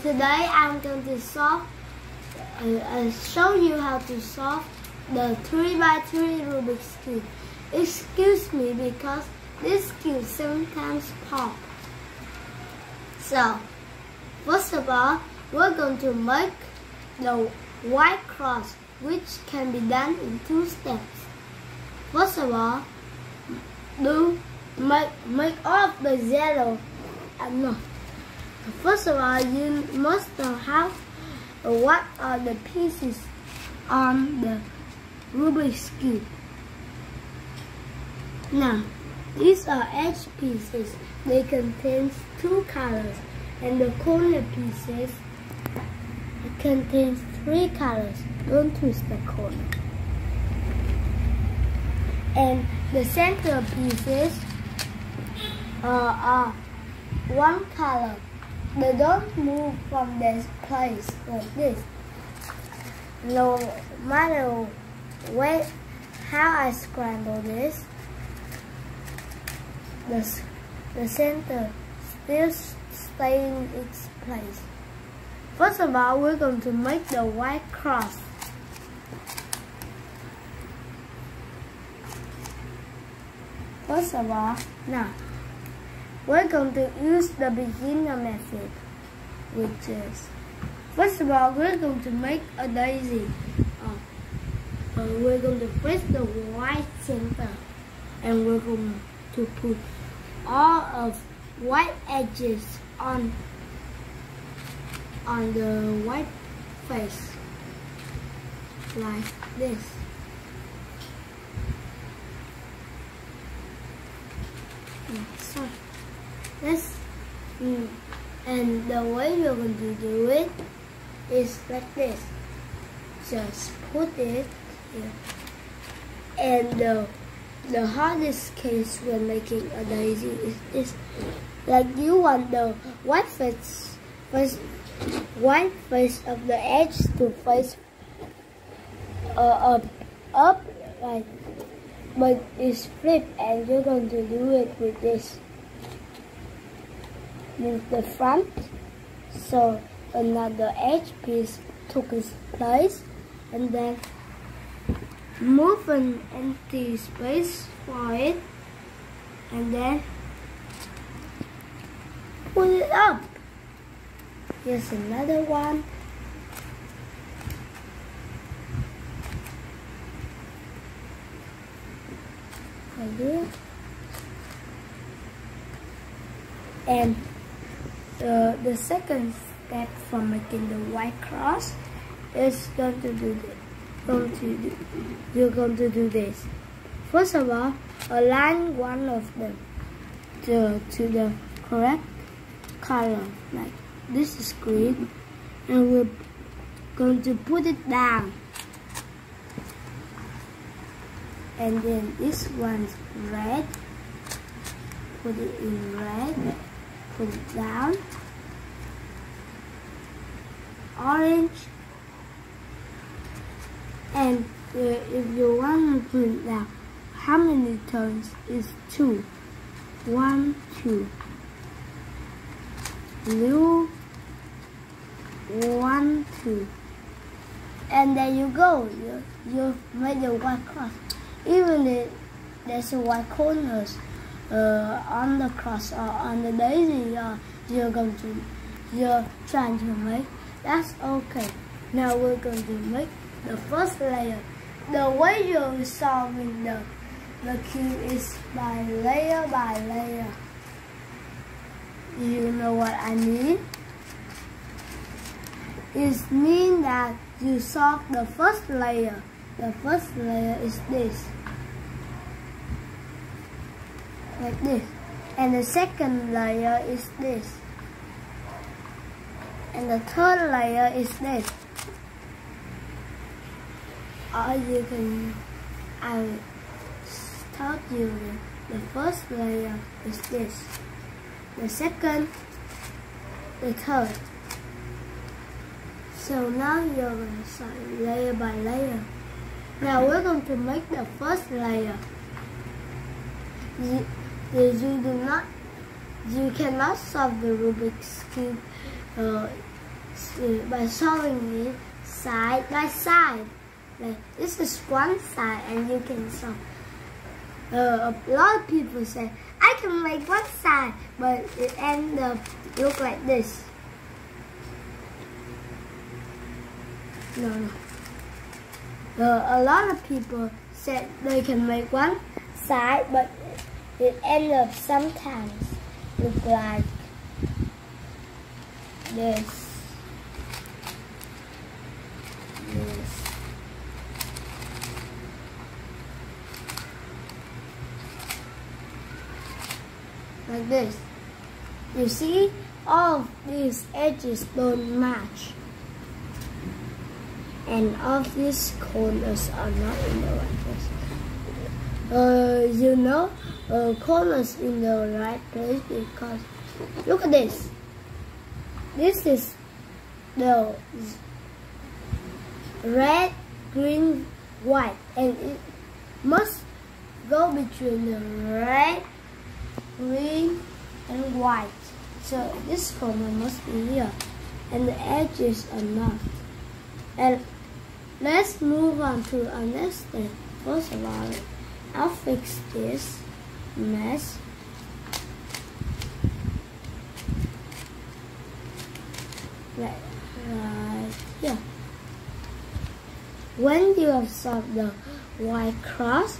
Today I'm going to show you how to solve the 3x3 Rubik's Cube. Excuse me because this cube sometimes pop. So, first of all, we're going to make the white cross, which can be done in 2 steps. First of all, make all of the yellow. No. First of all, you must know how what are the pieces on the Rubik's Cube. Now, these are edge pieces. They contain 2 colors, and the corner pieces contains 3 colors. Don't twist the corner. And the center pieces are 1 color. They don't move from their place like this. No matter how I scramble this, the center still stay in its place. First of all, we're going to make the white cross. First of all, now we're going to use the beginner method, which is, first of all, we're going to make a daisy. We're going to press the white center, and we're going to put all of white edges on the white face, like this. So, and the way you're going to do it is like this. Just put it here. And the hardest case when making a daisy is this. Like, you want the white face of the edge to face up, like, but it's flipped, and you're going to do it with this. With the front, so another edge piece took its place, and then move an empty space for it, and then put it up. Here's another one. Like this. And the second step for making the white cross is you're going to do this. First of all, align one of them to the correct color. Like, this is green, and we're going to put it down. And then this one's red. Put it in red. Put it down. Orange. And if you want to put it down, how many turns is 2? 1, 2. Blue. 1, 2. And there you go. You've made the white cross. Even if there's a white corners on the cross or on the daisy you're trying to make, that's okay. Now we're going to make the first layer. The way you're solving the cube is by layer. You know what I mean? It means that you solve the first layer. The first layer is this. Like this. And the second layer is this. And the third layer is this. Or you can, I told you the first layer is this. The second, the third. So now you're going to start layer by layer. Now we're going to make the first layer. You cannot solve the Rubik's Cube by solving it side by side. Like this is one side, and you can solve. A lot of people say I can make one side, but it ends up look like this. No. A lot of people said they can make one side, but it ends up sometimes look like this. Like this. You see, all of these edges don't match, and all of these corners are not in the right place. You know, corners in the right place because look at this. This is the red, green, white, and it must go between the red, green, and white. So this corner must be here, and the edges are not. And let's move on to our next step. First of all, I'll fix this mess. Right here. When you have solved the white cross,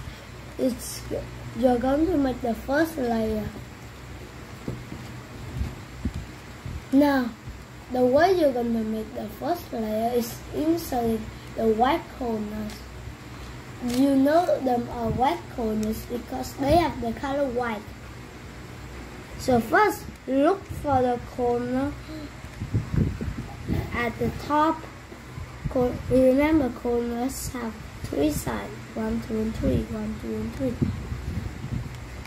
you're going to make the first layer. Now, the way you're going to make the first layer is inside the white corners. You know them are white corners because they have the color white. So first, look for the corner at the top. Remember, corners have 3 sides. 1, 2, and 3. 1, 2, and 3.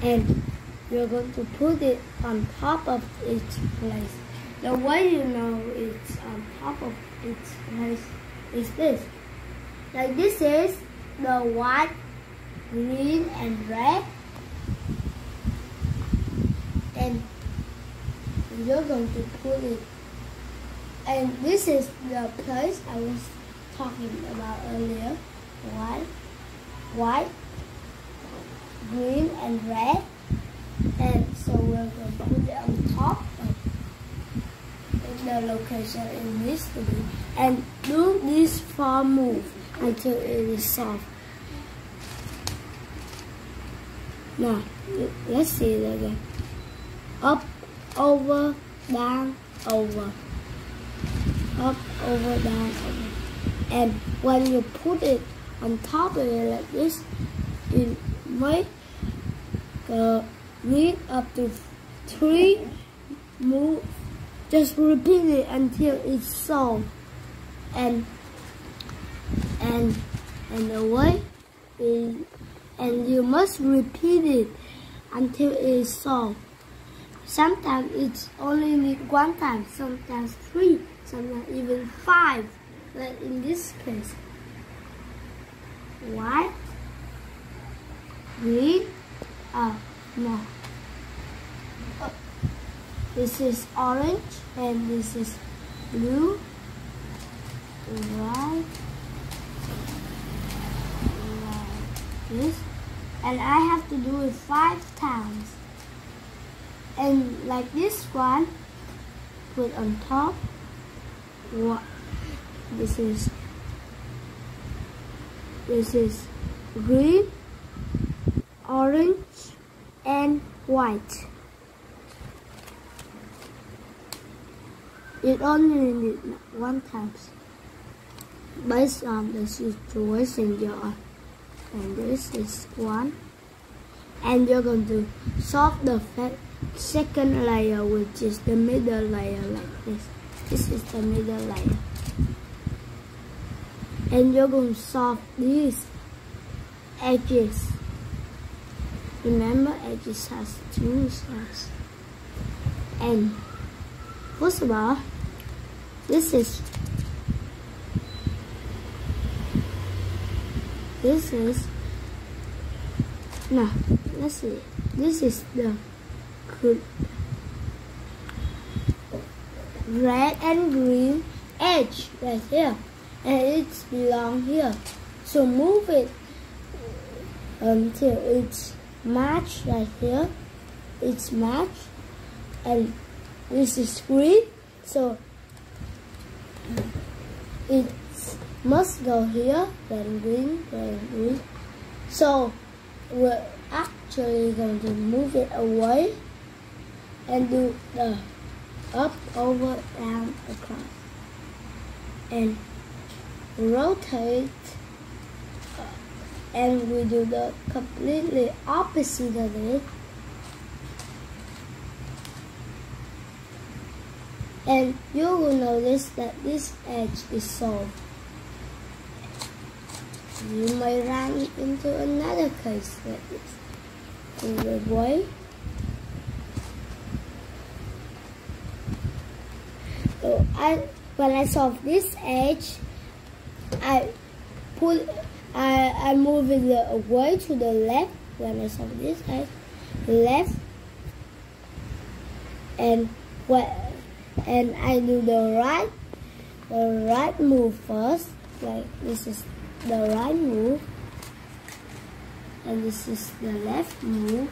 And you're going to put it on top of each place. The way you know it's on top of each place is this. Like this is the white, green, and red. And you're going to put it. And this is the place I was talking about earlier. White, green, and red. And so we're going to put it on top of the location it needs to be. And do this 4 moves until it is solved. Now, let's see it again. Up, over, down, over. Up, over, down, over. And when you put it on top of it like this, it might need up to 3 moves. Just repeat it until it's solved. And the way is, and you must repeat it until it is solved. Sometimes it's only need 1 time, sometimes 3, sometimes even 5. Like in this case, white, green, no. This is orange and this is blue, white, like this. And I have to do it 5 times. And like this one, put on top. What? This is green, orange, and white. It only needs 1 time based on the situation you're on. And this is 1. And you're going to solve the second layer, which is the middle layer, like this. This is the middle layer. And you're going to solve these edges. Remember, edges has 2 sides. And first of all, this is no, let's see. This is the red and green, edge right here, and it belongs here. So move it until it's matched right here. It's matched, and this is green, so it must go here, then green, then green. So we're actually going to move it away and do the up, over, down, across, and rotate, and we do the completely opposite of it. And you will notice that this edge is solved. You may run into another case like this. In the way. So when I solve this edge, I move it away to the left. When I solve this edge, left, and I do the right move first. Like this is the right move, and this is the left move.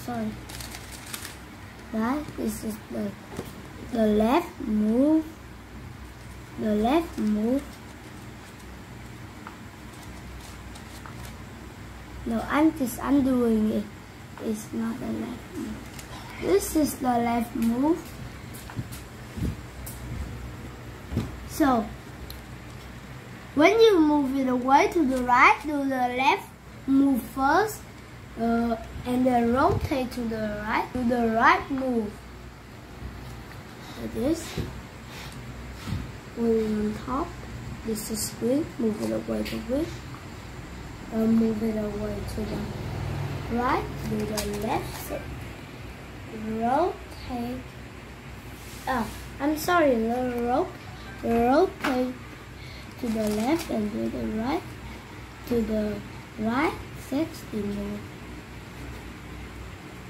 Sorry. Right, this is the left move. The left move. No, I'm just undoing it. It's not the left move. This is the left move. So when you move it away to the right, do the left move first, and then rotate to the right. Do the right move. Like this. On top, this is green. Move it away to green. Move it away to the right. Do the left side. Rotate. I'm sorry. Rotate to the left and do the right. To the right. 60 more.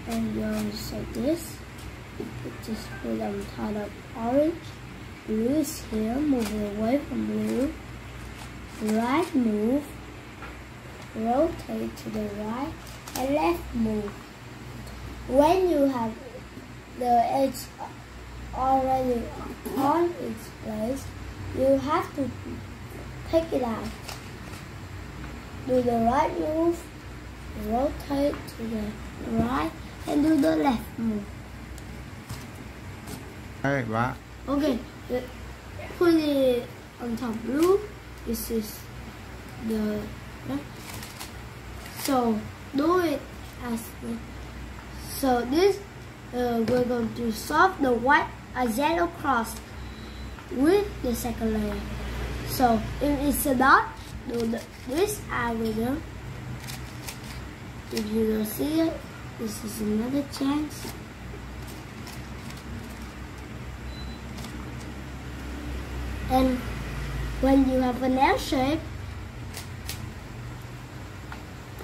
And you'll say this. Just put on top of orange. Blue is here. Move it away from blue. Right move. Rotate to the right. And left move. When you have the edge already on its place, you have to take it out. Do the right move. Rotate to the right. And do the left move. Hey, what? Okay, put it on top blue. This is the so do it as the, so this we're going to solve the white yellow cross with the second layer. So if it's a dot, do this algorithm. If you don't see it, this is another chance. And when you have an L shape,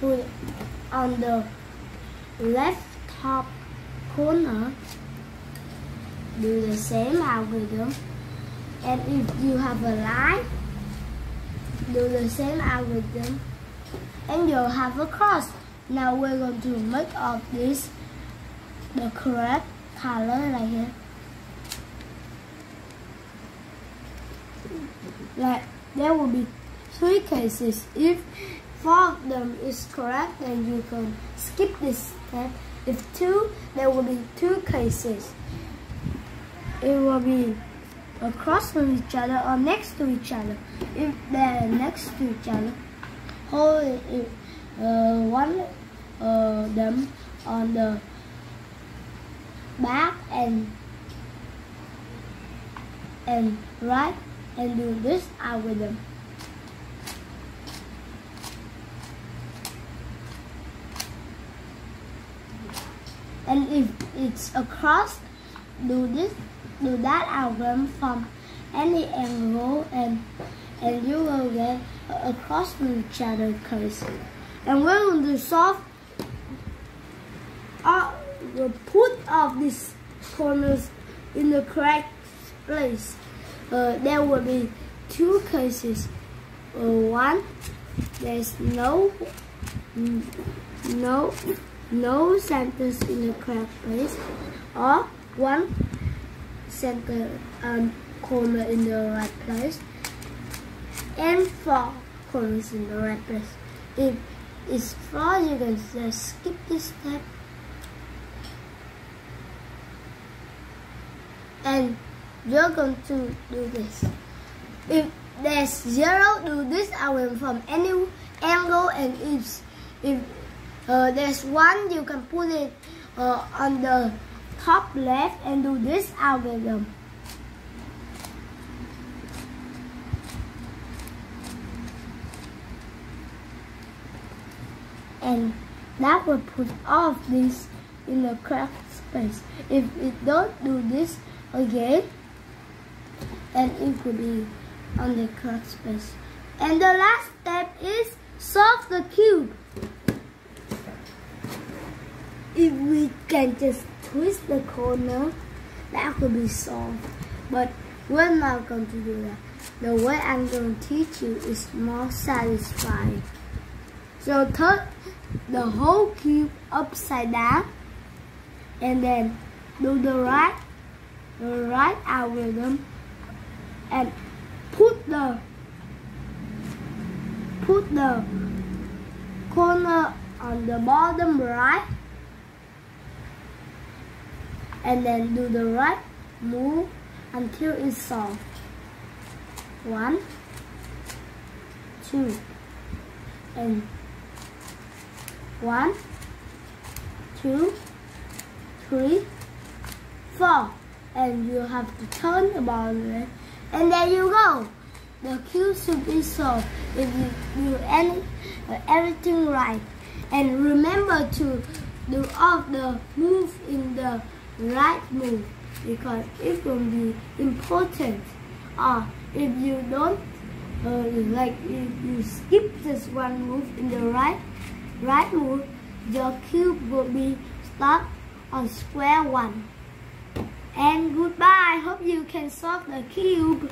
put it on the left top corner. Do the same algorithm. And if you have a line, do the same algorithm. And you'll have a cross. Now we're going to make of this the correct color right here. Like there will be 3 cases. If 4 of them is correct, then you can skip this step. If 2, there will be 2 cases. It will be across from each other or next to each other. If they're next to each other, hold it, one them on the back and right, and do this algorithm. And if it's across, do that algorithm from any angle, and you will get across from each other case. And we're going to solve the put of these corners in the correct place. There will be two cases. One, there's no centers in the correct place, or one center corner in the right place, and 4 corners in the right place. If it's 4, you can just skip this step. And you're going to do this. If there's 0, do this algorithm from any angle, and if there's 1, you can put it on the top left and do this algorithm. And that will put all of these in the correct space. If it don't do this again, and it will be on the correct space. And the last step is solve the cube. If we can just twist the corner, that will be solved. But we're not going to do that. The way I'm going to teach you is more satisfying. So turn the whole cube upside down, and then do the right algorithm, and put the corner on the bottom right, and then do the right move until it's solved. 1, 2, and 1, 2, 3, 4, and you have to turn the bottom, and there you go. The cube should be solved if you do everything right. And remember to do all the move in the right move, because it will be important. Or if you don't, like if you skip this one move in the right move, your cube will be stuck on square 1. And goodbye. Hope you can solve the cube.